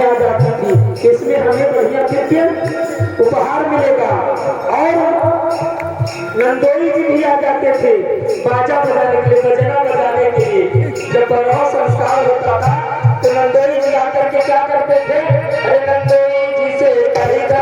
खबरें आ जाती थी, इसमें हमें बढ़िया दिव्य उपहार मिलेगा। और नंदोई जी भी आ जाते थे बाजा बजाने के लिए, बजना बजाने के लिए। जब बड़ा संस्कार होता था तो नंदोई जी आकर के क्या करते थे, अरे नंदोई जी से खरीदा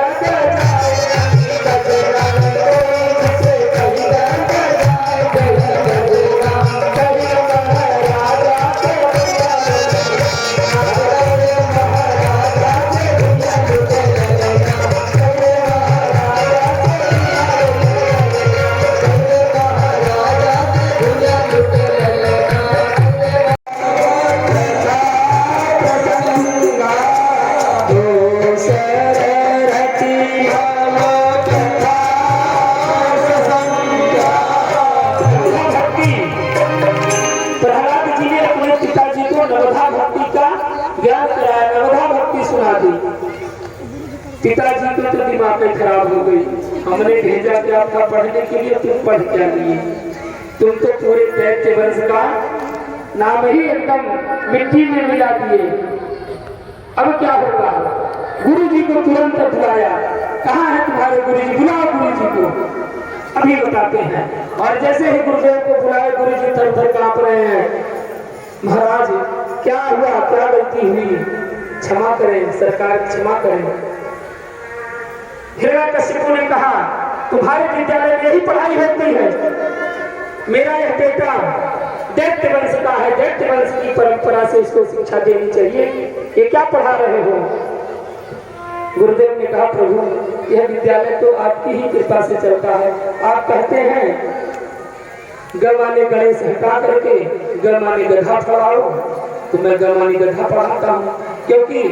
पिताजी को तो दिमाग में खराब हो गई। हमने भेजा कि आपका पढ़ने के लिए, तुम पढ़ क्या लिए? तुम तो पूरे दैत्य वंश का नाम ही एकदम मिट्टी में मिला दिए। अब क्या होगा? गुरु जी को तुरंत बुलाया। कहाँ है तुम्हारे गुरु जी? बुलाओ गुरु जी को, अभी बताते हैं। और जैसे ही गुरुदेव को बुलाए, गुरु जी थर थर कांप रहे हैं। महाराज क्या हुआ, क्या गलती हुई? क्षमा करें सरकार, क्षमा करें। हिरण्यकशिपु ने कहा, तुम्हारे विद्यालय में यही पढ़ाई होती है? मेरा यह बेटा दैत्य वंश का है, दैत्य वंश की परंपरा से इसको शिक्षा देनी चाहिए, ये क्या पढ़ा रहे हो? गुरुदेव ने कहा, प्रभु यह विद्यालय तो आपकी ही कृपा से चलता है। आप कहते हैं ग माने गणेश हटा करके ग माने गधा पढ़ाओ, तो मैं ग माने गधा पढ़ाता हूँ। क्योंकि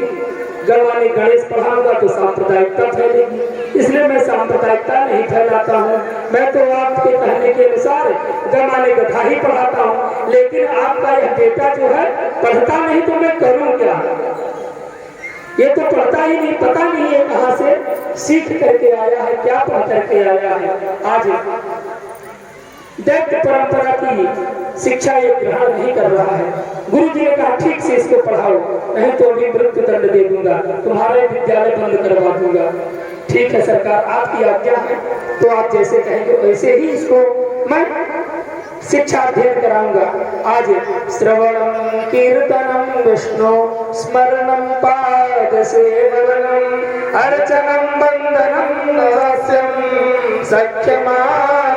ग माने गणेश पढ़ाऊंगा तो सांप्रदायिकता फैलेगी, इसलिए मैं सांप्रदायिकता नहीं फैलाता हूँ। मैं तो आपके कहने के अनुसार ग माने गधा ही पढ़ाता हूँ। लेकिन आपका यह बेटा जो है पढ़ता नहीं, तो मैं करूँ क्या? ये तो पढ़ता ही नहीं, पता नहीं है कहाँ से सीख करके आया है, क्या पढ़ करके आया है। आज दैत्य परंपरा की शिक्षा ये ग्रहण नहीं कर रहा है। गुरु जी ने कहा, ठीक से इसको पढ़ाओ, नहीं तो अभी मृत्यु दंड दे दूंगा, तुम्हारे विद्यालय बंद करवा दूंगा। ठीक है सरकार, आपकी आज्ञा है, तो आप जैसे कहेंगे वैसे ही इसको मैं शिक्षा अध्ययन कराऊंगा। आज श्रवणम कीर्तनम विष्णु स्मरणम पाद सेवनम अर्चनम वंदनम रहस्यम सख्यमार्पणेदनम।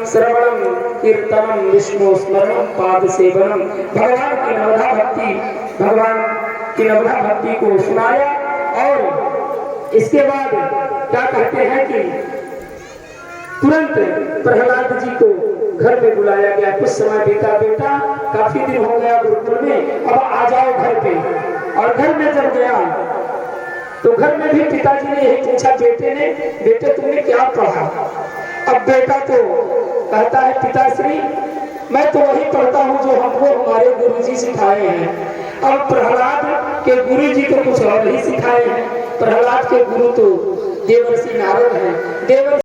श्रवणम कीर्तनम विष्णु स्मरणम पाद सेवनम, भगवान की नवधा भक्ति, भगवान की नवधा भक्ति को सुनाया। और इसके बाद क्या कहते हैं कि तुरंत प्रहलाद जी को घर में बुलाया गया। कुछ समय बेटा बेटा काफी दिन हो गया गुरुकुल में, अब आ जाओ घर पे। और घर में जब गया तो घर में भी पिताजी ने यही पूछा बेटे ने, बेटे तुमने क्या पढ़ा? अब बेटा तो कहता है, पिताश्री मैं तो वही पढ़ता हूँ जो हमको हमारे गुरुजी सिखाए हैं। अब प्रहलाद के गुरुजी तो कुछ और ही सिखाए हैं। प्रहलाद के गुरु तो देवर्षि नारद हैं।